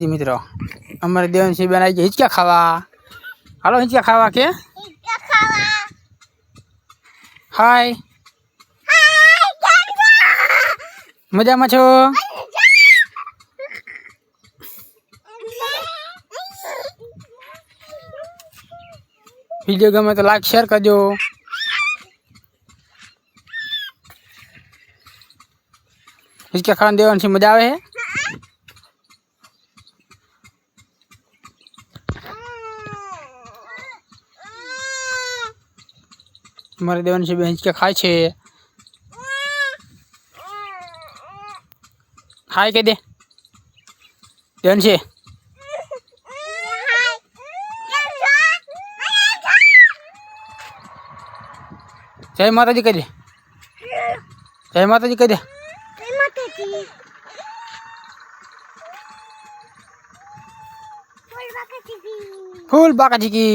મિત્રો અમારે દેવનસિંહ બેન આવી ગયા હિંચકા ખાવા. હાલો હિંચકા ખાવા કે હાય મજામાં છો? વિડીયો ગમે તો લાઈક શેર કરજો. હિંચકા ખાવા દેવનસિંહ મજા આવે છે. हमारे देवन से बेंच के खाए छे हाय के दे देवन से जय माता जी कह दे जय माता जी कह दे फूल बाका जी की